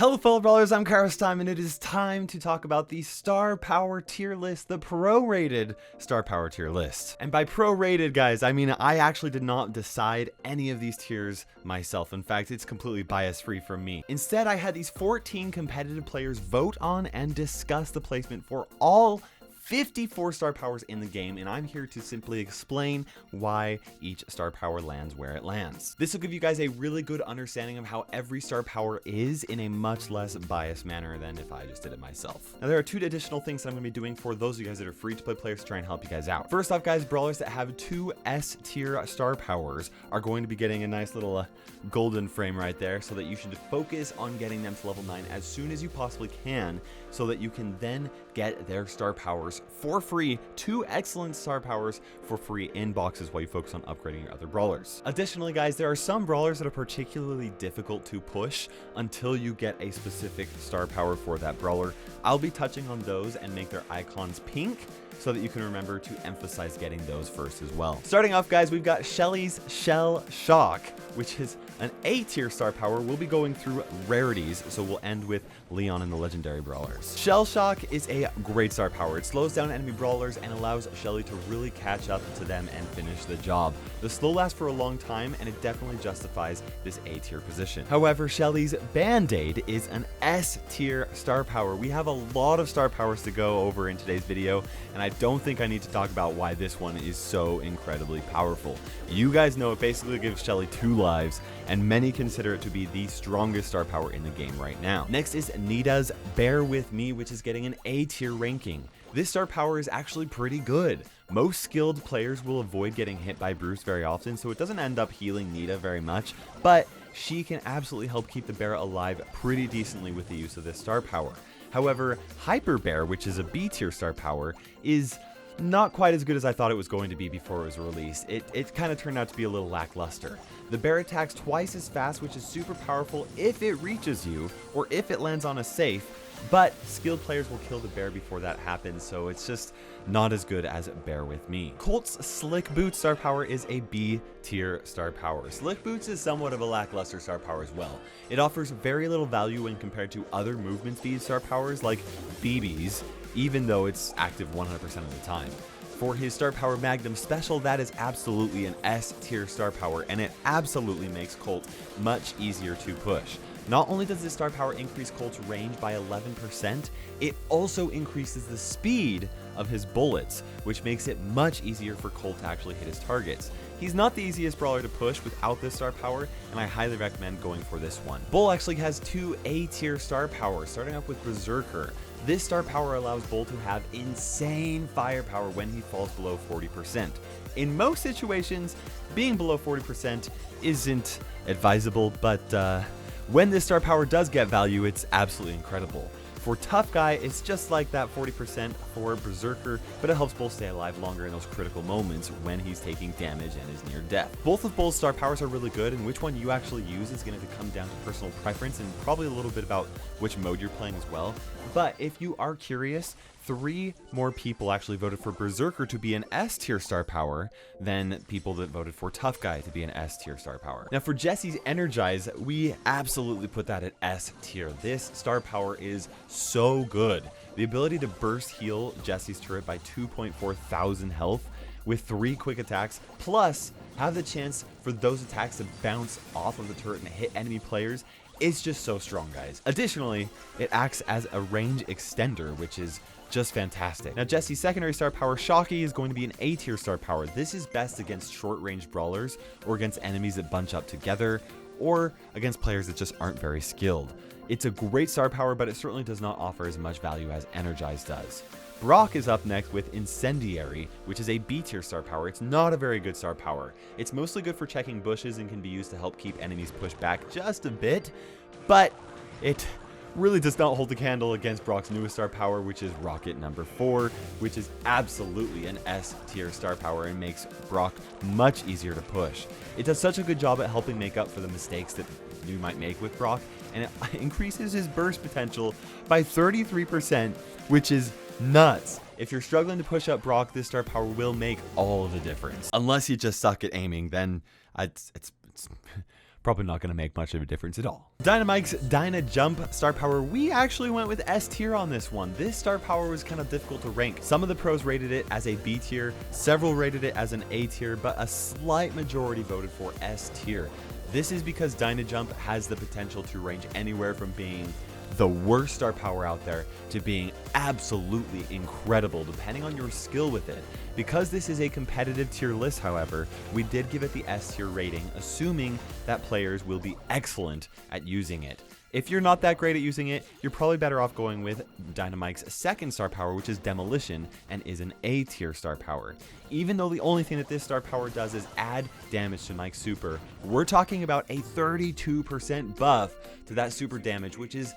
Hello fellow brawlers, I'm KairosTime, and it is time to talk about the star power tier list, the pro-rated star power tier list. And by pro-rated, guys, I mean I actually did not decide any of these tiers myself. In fact, it's completely bias-free from me. Instead, I had these 14 competitive players vote on and discuss the placement for all 54 star powers in the game, and I'm here to simply explain why each star power lands where it lands. This will give you guys a really good understanding of how every star power is in a much less biased manner than if I just did it myself. Now, there are two additional things that I'm going to be doing for those of you guys that are free to play players to try and help you guys out. First off, guys, brawlers that have two S tier star powers are going to be getting a nice little golden frame right there, so that you should focus on getting them to level 9 as soon as you possibly can, so that you can then get their star powers for free, two excellent star powers for free in boxes while you focus on upgrading your other brawlers. Additionally, guys, there are some brawlers that are particularly difficult to push until you get a specific star power for that brawler. I'll be touching on those and make their icons pink, so that you can remember to emphasize getting those first as well. Starting off, guys, we've got Shelly's Shell Shock, which is an A tier star power. We'll be going through rarities, so we'll end with Leon and the legendary brawlers. Shell Shock is a great star power. It slows down enemy brawlers and allows Shelly to really catch up to them and finish the job. The slow lasts for a long time, and it definitely justifies this A tier position. However, Shelly's Band-Aid is an S tier star power. We have a lot of star powers to go over in today's video, and I don't think I need to talk about why this one is so incredibly powerful. You guys know it basically gives Shelly 2 lives, and many consider it to be the strongest star power in the game right now. Next is Nita's Bear With Me, which is getting an A tier ranking. This star power is actually pretty good. Most skilled players will avoid getting hit by Bruce very often, so it doesn't end up healing Nita very much, but she can absolutely help keep the bear alive pretty decently with the use of this star power. However, Hyper Bear, which is a B tier star power, is not quite as good as I thought it was going to be before it was released. It kind of turned out to be a little lackluster. The bear attacks twice as fast, which is super powerful if it reaches you or if it lands on a safe, but skilled players will kill the bear before that happens, so it's just not as good as Bear With Me. Colts Slick Boots star power is a B tier star power. Slick Boots is somewhat of a lackluster star power as well. It offers very little value when compared to other movement speed star powers like BB's, even though it's active 100% of the time. For his star power Magnum Special, that is absolutely an S tier star power, and it absolutely makes Colt much easier to push. Not only does this star power increase Colt's range by 11%, it also increases the speed of his bullets, which makes it much easier for Colt to actually hit his targets. He's not the easiest brawler to push without this star power, and I highly recommend going for this one. Bull actually has 2 A tier star powers, starting off with Berserker. This star power allows Bull to have insane firepower when he falls below 40%. In most situations, being below 40% isn't advisable, but when this star power does get value, it's absolutely incredible. For Tough Guy, it's just like that 40% for Berserker, but it helps Bull stay alive longer in those critical moments when he's taking damage and is near death. Both of Bull's star powers are really good, and which one you actually use is going to come down to personal preference and probably a little bit about which mode you're playing as well. But if you are curious, 3 more people actually voted for Berserker to be an S tier star power than people that voted for Tough Guy to be an S tier star power. Now for Jesse's Energize, we absolutely put that at S tier. This star power is so good. The ability to burst heal Jesse's turret by 2.4 thousand health with 3 quick attacks, plus have the chance for those attacks to bounce off of the turret and hit enemy players, is just so strong, guys. Additionally, it acts as a range extender, which is just fantastic. Now, Jesse's secondary star power, Shocky, is going to be an A tier star power. This is best against short-range brawlers or against enemies that bunch up together or against players that just aren't very skilled. It's a great star power, but it certainly does not offer as much value as Energize does. Brock is up next with Incendiary, which is a B tier star power. It's not a very good star power. It's mostly good for checking bushes and can be used to help keep enemies pushed back just a bit, but it really does not hold the candle against Brock's newest star power, which is Rocket number 4, which is absolutely an S tier star power and makes Brock much easier to push. It does such a good job at helping make up for the mistakes that you might make with Brock, and it increases his burst potential by 33%, which is nuts. If you're struggling to push up Brock, this star power will make all of the difference. Unless you just suck at aiming, then it's probably not going to make much of a difference at all. Dynamite's Dyna Jump star power, we actually went with S tier on this one. This star power was kind of difficult to rank. Some of the pros rated it as a B tier, several rated it as an A tier, but a slight majority voted for S tier. This is because Dyna Jump has the potential to range anywhere from being the worst star power out there to being absolutely incredible depending on your skill with it. Because this is a competitive tier list, however, we did give it the S tier rating, assuming that players will be excellent at using it. If you're not that great at using it, you're probably better off going with Dynamite's second star power, which is Demolition, and is an A tier star power. Even though the only thing that this star power does is add damage to Mike's super, we're talking about a 32% buff to that super damage, which is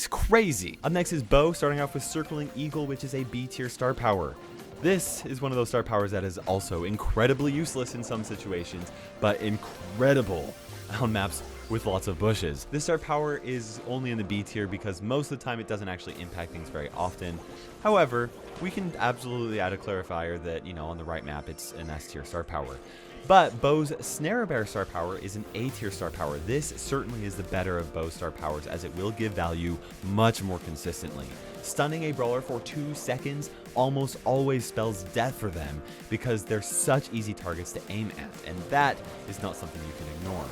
crazy. Up next is Bo, starting off with Circling Eagle, which is a B tier star power. This is one of those star powers that is also incredibly useless in some situations, but incredible on maps with lots of bushes. This star power is only in the B tier because most of the time it doesn't actually impact things very often. However, we can absolutely add a clarifier that, you know, on the right map it's an S tier star power. But Bo's Snare Bear star power is an A tier star power. This certainly is the better of Bo's star powers, as it will give value much more consistently. Stunning a brawler for 2 seconds almost always spells death for them because they're such easy targets to aim at, and that is not something you can ignore.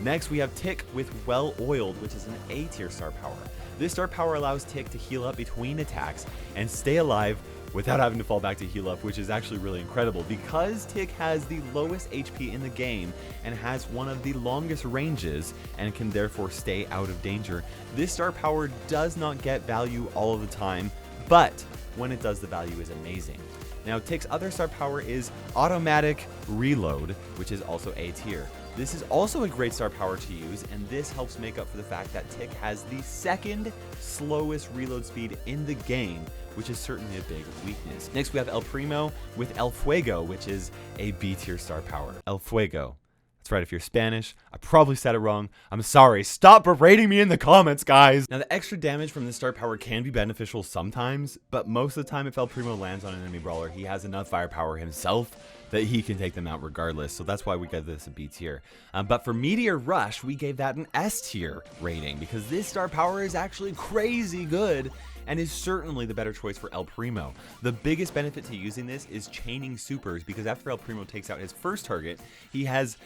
Next, we have Tick with Well Oiled, which is an A tier star power. This star power allows Tick to heal up between attacks and stay alive without having to fall back to heal up, which is actually really incredible because Tick has the lowest HP in the game and has one of the longest ranges and can therefore stay out of danger. This star power does not get value all of the time, but when it does, the value is amazing. Now, Tick's other star power is Automatic Reload, which is also A tier. This is also a great star power to use, and this helps make up for the fact that Tick has the second slowest reload speed in the game, which is certainly a big weakness. Next, we have El Primo with El Fuego, which is a B tier star power. El Fuego. That's right, if you're Spanish, I probably said it wrong. I'm sorry. Stop berating me in the comments, guys. Now, the extra damage from this star power can be beneficial sometimes, but most of the time if El Primo lands on an enemy brawler, he has enough firepower himself that he can take them out regardless, so that's why we gave this a B tier. But for Meteor Rush, we gave that an S tier rating because this star power is actually crazy good and is certainly the better choice for El Primo. The biggest benefit to using this is chaining supers, because after El Primo takes out his first target, he has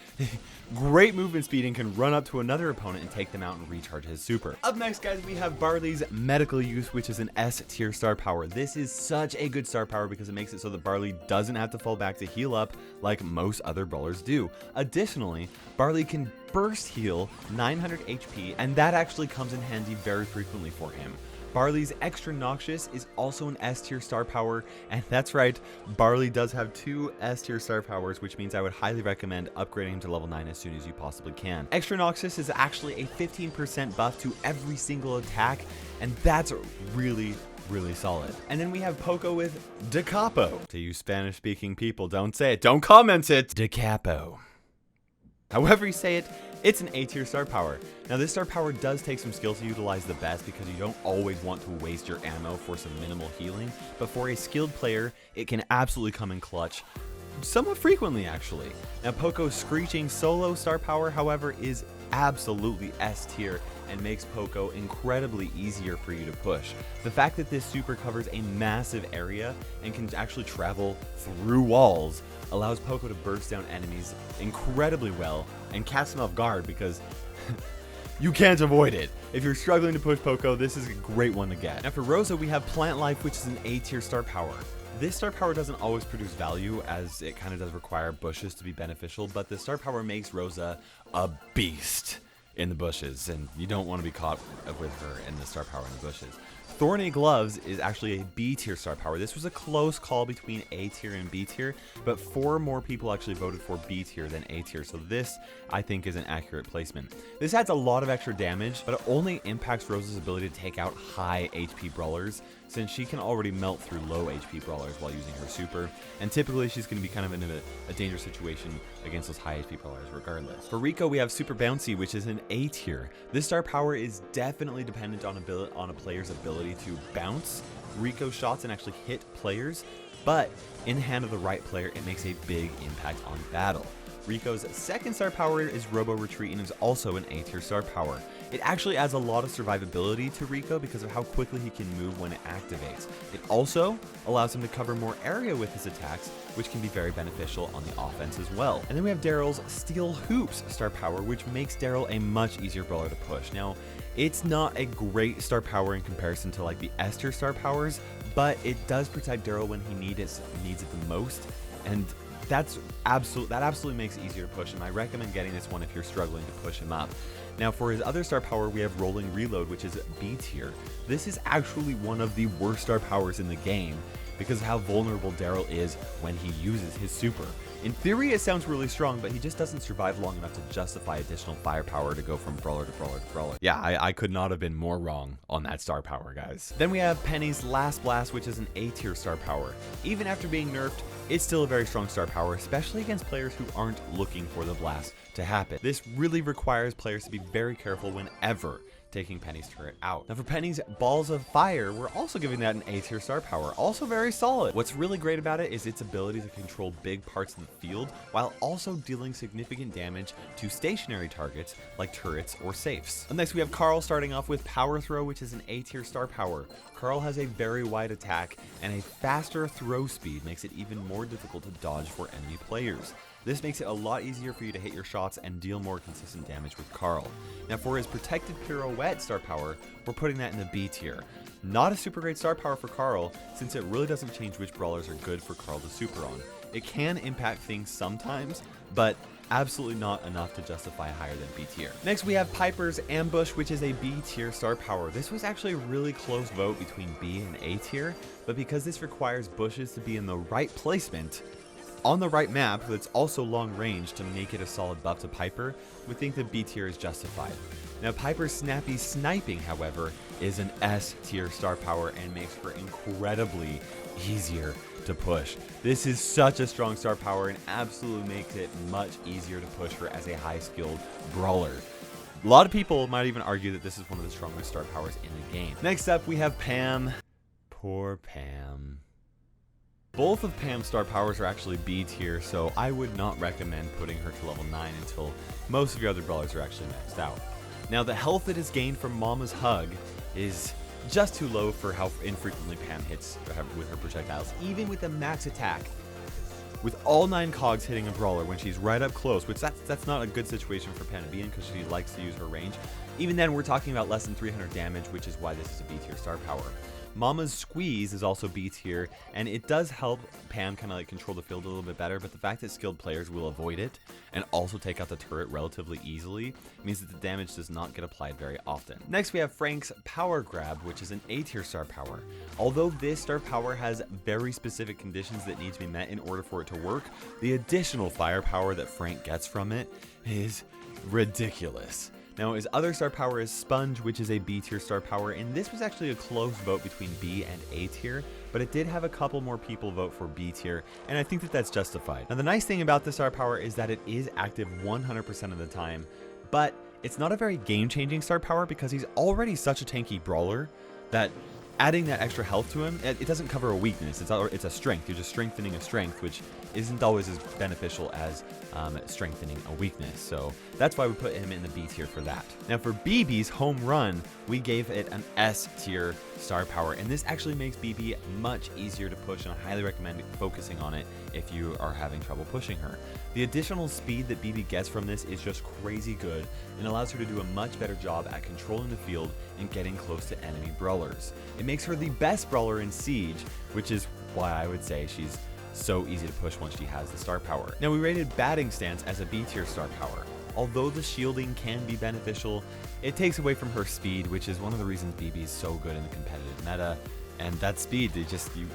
great movement speed and can run up to another opponent and take them out and recharge his super. Up next, guys, we have Barley's Medical Use, which is an S tier star power. This is such a good star power because it makes it so that Barley doesn't have to fall back to heal up like most other brawlers do. Additionally, Barley can burst heal 900 HP, and that actually comes in handy very frequently for him. Barley's Extra Noxious is also an S tier star power, and that's right, Barley does have 2 S tier star powers, which means I would highly recommend upgrading him to level 9 as soon as you possibly can. Extra Noxious is actually a 15% buff to every single attack, and that's really solid. And then we have Poco with Da Capo. To you Spanish speaking people, don't say it, don't comment it. Da Capo. However you say it, it's an A tier star power. Now, this star power does take some skill to utilize the best because you don't always want to waste your ammo for some minimal healing, but for a skilled player, it can absolutely come in clutch somewhat frequently, actually. Now, Poco's Screeching solo star power, however, is absolutely S tier and makes Poco incredibly easier for you to push. The fact that this super covers a massive area and can actually travel through walls allows Poco to burst down enemies incredibly well and catch them off guard because you can't avoid it. If you're struggling to push Poco, this is a great one to get. Now for Rosa, we have Plant Life, which is an A tier star power. This star power doesn't always produce value, as it kind of does require bushes to be beneficial, but the star power makes Rosa a beast in the bushes, and you don't want to be caught with her in the star power in the bushes. Thorny Gloves is actually a B tier star power. This was a close call between A tier and B tier, but 4 more people actually voted for B tier than A tier, so this, I think, is an accurate placement. This adds a lot of extra damage, but it only impacts Rosa's ability to take out high HP brawlers, since she can already melt through low HP brawlers while using her super, and typically she's going to be kind of in a dangerous situation against those high HP brawlers regardless. For Rico, we have Super Bouncy, which is an A tier. This star power is definitely dependent on a player's ability to bounce Rico shots and actually hit players, but in the hand of the right player, it makes a big impact on battle. Rico's second star power is Robo Retreat and is also an A tier star power. It actually adds a lot of survivability to Rico because of how quickly he can move when it activates. It also allows him to cover more area with his attacks, which can be very beneficial on the offense as well. And then we have Daryl's Steel Hoops star power, which makes Daryl a much easier brawler to push. Now, it's not a great star power in comparison to like the S tier star powers, but it does protect Daryl when he needs it the most, and that absolutely makes it easier to push him. I recommend getting this one if you're struggling to push him up. Now for his other star power, we have Rolling Reload, which is B tier. This is actually one of the worst star powers in the game because of how vulnerable Daryl is when he uses his super. In theory, it sounds really strong, but he just doesn't survive long enough to justify additional firepower to go from brawler to brawler to brawler. Yeah, I could not have been more wrong on that star power, guys. Then we have Penny's Last Blast, which is an A tier star power. Even after being nerfed, it's still a very strong star power, especially against players who aren't looking for the blast to happen. This really requires players to be very careful whenever taking Penny's turret out. Now for Penny's Balls of Fire, we're also giving that an A tier star power, also very solid. What's really great about it is its ability to control big parts of the field while also dealing significant damage to stationary targets like turrets or safes. And next we have Carl starting off with Power Throw, which is an A tier star power. Carl has a very wide attack and a faster throw speed makes it even more difficult to dodge for enemy players. This makes it a lot easier for you to hit your shots and deal more consistent damage with Carl. Now for his Protected Pirouette star power, we're putting that in the B tier. Not a super great star power for Carl, since it really doesn't change which brawlers are good for Carl to super on. It can impact things sometimes, but absolutely not enough to justify higher than B tier. Next we have Piper's Ambush, which is a B tier star power. This was actually a really close vote between B and A tier, but because this requires bushes to be in the right placement, on the right map that's also long range to make it a solid buff to Piper, we think that B tier is justified. Now Piper's Snappy Sniping, however, is an S tier star power and makes her incredibly easier to push. This is such a strong star power and absolutely makes it much easier to push her as a high skilled brawler. A lot of people might even argue that this is one of the strongest star powers in the game. Next up we have Pam. Poor Pam. Both of Pam's star powers are actually B tier, so I would not recommend putting her to level 9 until most of your other brawlers are actually maxed out. Now the health that is gained from Mama's Hug is just too low for how infrequently Pam hits with her projectiles, even with a max attack. With all 9 cogs hitting a brawler when she's right up close, which that's not a good situation for Pam to be in because she likes to use her range. Even then, we're talking about less than 300 damage, which is why this is a B tier star power. Mama's Squeeze is also B tier, and it does help Pam kind of like control the field a little bit better, but the fact that skilled players will avoid it and also take out the turret relatively easily means that the damage does not get applied very often. Next we have Frank's Power Grab, which is an A tier star power. Although this star power has very specific conditions that need to be met in order for it to work, the additional firepower that Frank gets from it is ridiculous. Now his other star power is Sponge, which is a B tier star power, and this was actually a close vote between B and A tier, but it did have a couple more people vote for B tier, and I think that that's justified. Now the nice thing about this star power is that it is active 100% of the time, but it's not a very game-changing star power because he's already such a tanky brawler that adding that extra health to him, it doesn't cover a weakness. It's a strength. You're just strengthening a strength, which isn't always as beneficial as strengthening a weakness. So that's why we put him in the B tier for that. Now for BB's Home Run, we gave it an S tier star power, and this actually makes BB much easier to push, and I highly recommend focusing on it if you are having trouble pushing her. The additional speed that BB gets from this is just crazy good and allows her to do a much better job at controlling the field and getting close to enemy brawlers. It makes her the best brawler in Siege, which is why I would say she's so easy to push once she has the star power. Now we rated Batting Stance as a B tier star power. Although the shielding can be beneficial, it takes away from her speed, which is one of the reasons BB is so good in the competitive meta. And that speed,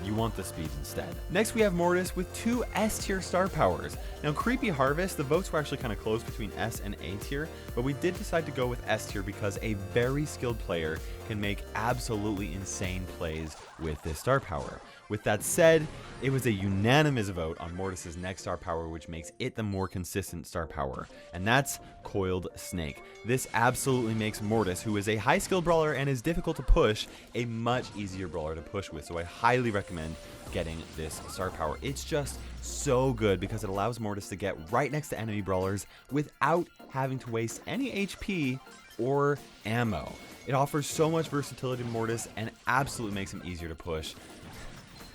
you want the speed instead. Next we have Mortis with 2 S tier star powers. Now Creepy Harvest, the votes were actually kind of close between S and A tier, but we did decide to go with S tier because a very skilled player can make absolutely insane plays with this star power. With that said, it was a unanimous vote on Mortis' next star power, which makes it the more consistent star power, and that's Coiled Snake. This absolutely makes Mortis, who is a high skill brawler and is difficult to push, a much easier brawler to push with, so I highly recommend getting this star power. It's just so good because it allows Mortis to get right next to enemy brawlers without having to waste any HP or ammo. It offers so much versatility to Mortis and absolutely makes him easier to push.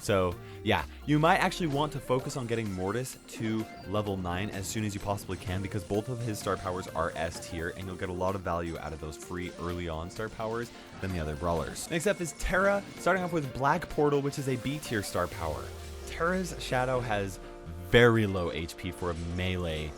So yeah, you might actually want to focus on getting Mortis to level 9 as soon as you possibly can, because both of his star powers are S tier and you'll get a lot of value out of those free early on star powers than the other brawlers. Next up is Terra, starting off with Black Portal, which is a B tier star power. Terra's Shadow has very low HP for a melee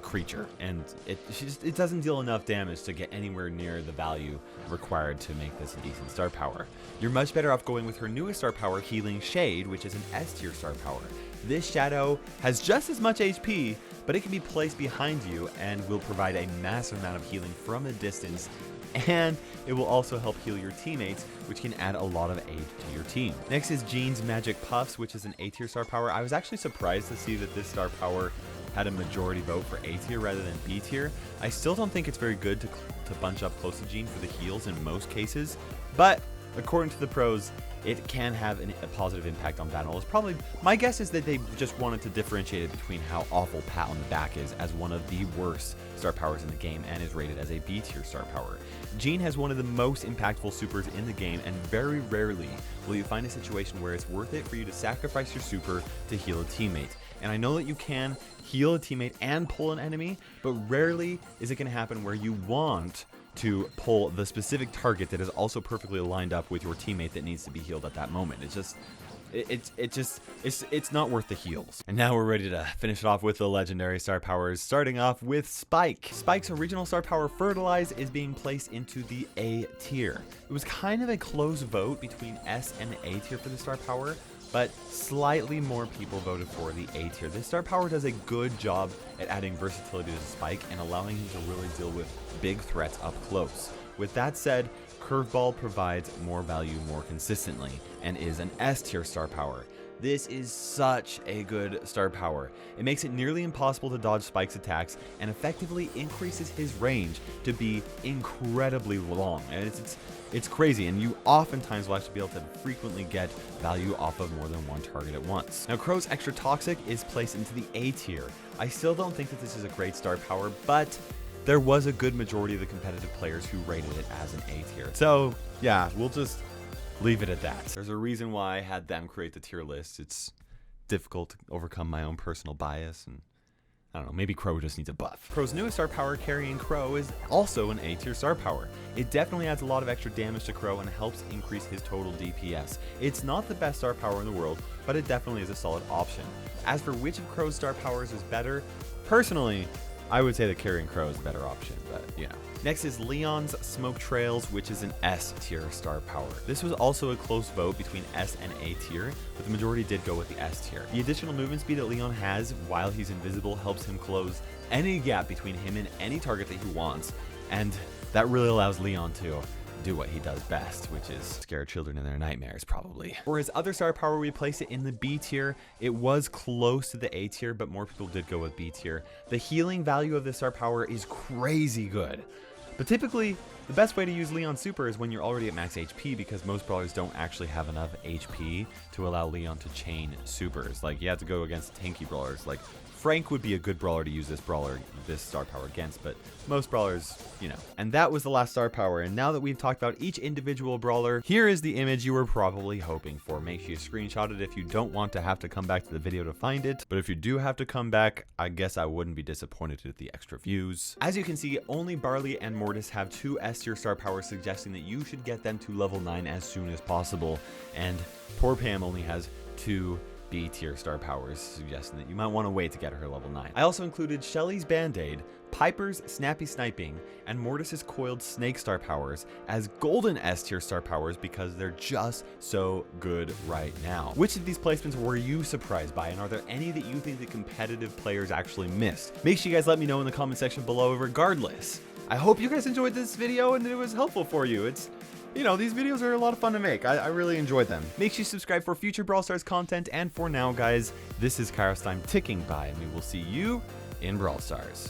creature, and it doesn't deal enough damage to get anywhere near the value required to make this a decent star power. You're much better off going with her newest star power, Healing Shade, which is an S tier star power. This Shadow has just as much HP, but it can be placed behind you and will provide a massive amount of healing from a distance, and it will also help heal your teammates, which can add a lot of aid to your team. Next is Jean's Magic Puffs, which is an A tier star power. I was actually surprised to see that this star power had a majority vote for A tier rather than B tier. I still don't think it's very good to bunch up close to Jean for the heals in most cases, but according to the pros, it can have a positive impact on battle. It's probably, my guess is that they just wanted to differentiate it between how awful Pat on the Back is as one of the worst star powers in the game and is rated as a B tier star power. Jean has one of the most impactful supers in the game, and very rarely will you find a situation where it's worth it for you to sacrifice your super to heal a teammate. And I know that you can heal a teammate and pull an enemy, but rarely is it going to happen where you want to pull the specific target that is also perfectly lined up with your teammate that needs to be healed at that moment. It's not worth the heals. And now we're ready to finish it off with the legendary star powers, starting off with Spike. Spike's original star power, Fertilize, is being placed into the A tier. It was kind of a close vote between S and A tier for the star power, but slightly more people voted for the A tier. This star power does a good job at adding versatility to Spike and allowing him to really deal with big threats up close. With that said, Curveball provides more value more consistently and is an S tier star power. This is such a good star power. It makes it nearly impossible to dodge Spike's attacks and effectively increases his range to be incredibly long. And it's crazy, and you oftentimes will actually be able to frequently get value off of more than one target at once. Now, Crow's Extra Toxic is placed into the A tier. I still don't think that this is a great star power, but there was a good majority of the competitive players who rated it as an A tier. So yeah, we'll just leave it at that. There's a reason why I had them create the tier list. It's difficult to overcome my own personal bias, and I don't know, maybe Crow just needs a buff. Crow's newest star power, Carrion Crow, is also an A tier star power. It definitely adds a lot of extra damage to Crow and helps increase his total DPS. It's not the best star power in the world, but it definitely is a solid option. As for which of Crow's star powers is better, personally, I would say that Carrion Crow is a better option, but you know. Next is Leon's Smoke Trails, which is an S tier star power. This was also a close vote between S and A tier, but the majority did go with the S tier. The additional movement speed that Leon has while he's invisible helps him close any gap between him and any target that he wants, and that really allows Leon to do what he does best, which is scare children in their nightmares, probably. For his other star power, we place it in the B tier. It was close to the A tier, but more people did go with B tier. The healing value of this star power is crazy good, but typically the best way to use Leon's super is when you're already at max HP, because most brawlers don't actually have enough HP to allow Leon to chain supers. Like, you have to go against tanky brawlers. Like, Frank would be a good brawler to use this star power against, but most brawlers, you know. And that was the last star power, and now that we've talked about each individual brawler, here is the image you were probably hoping for. Make sure you screenshot it if you don't want to have to come back to the video to find it, but if you do have to come back, I guess I wouldn't be disappointed at the extra views. As you can see, only Barley and Mortis have 2 S tier star powers, suggesting that you should get them to level 9 as soon as possible, and poor Pam only has 2 B tier star powers, suggesting that you might want to wait to get her level 9. I also included Shelly's Band-Aid, Piper's Snappy Sniping, and Mortis's Coiled Snake star powers as golden S tier star powers because they're just so good right now. Which of these placements were you surprised by, and are there any that you think the competitive players actually missed? Make sure you guys let me know in the comment section below regardless. I hope you guys enjoyed this video and it was helpful for you. It's you know, these videos are a lot of fun to make. I really enjoyed them. Make sure you subscribe for future Brawl Stars content, and for now, guys, this is KairosTime ticking by, and we will see you in Brawl Stars.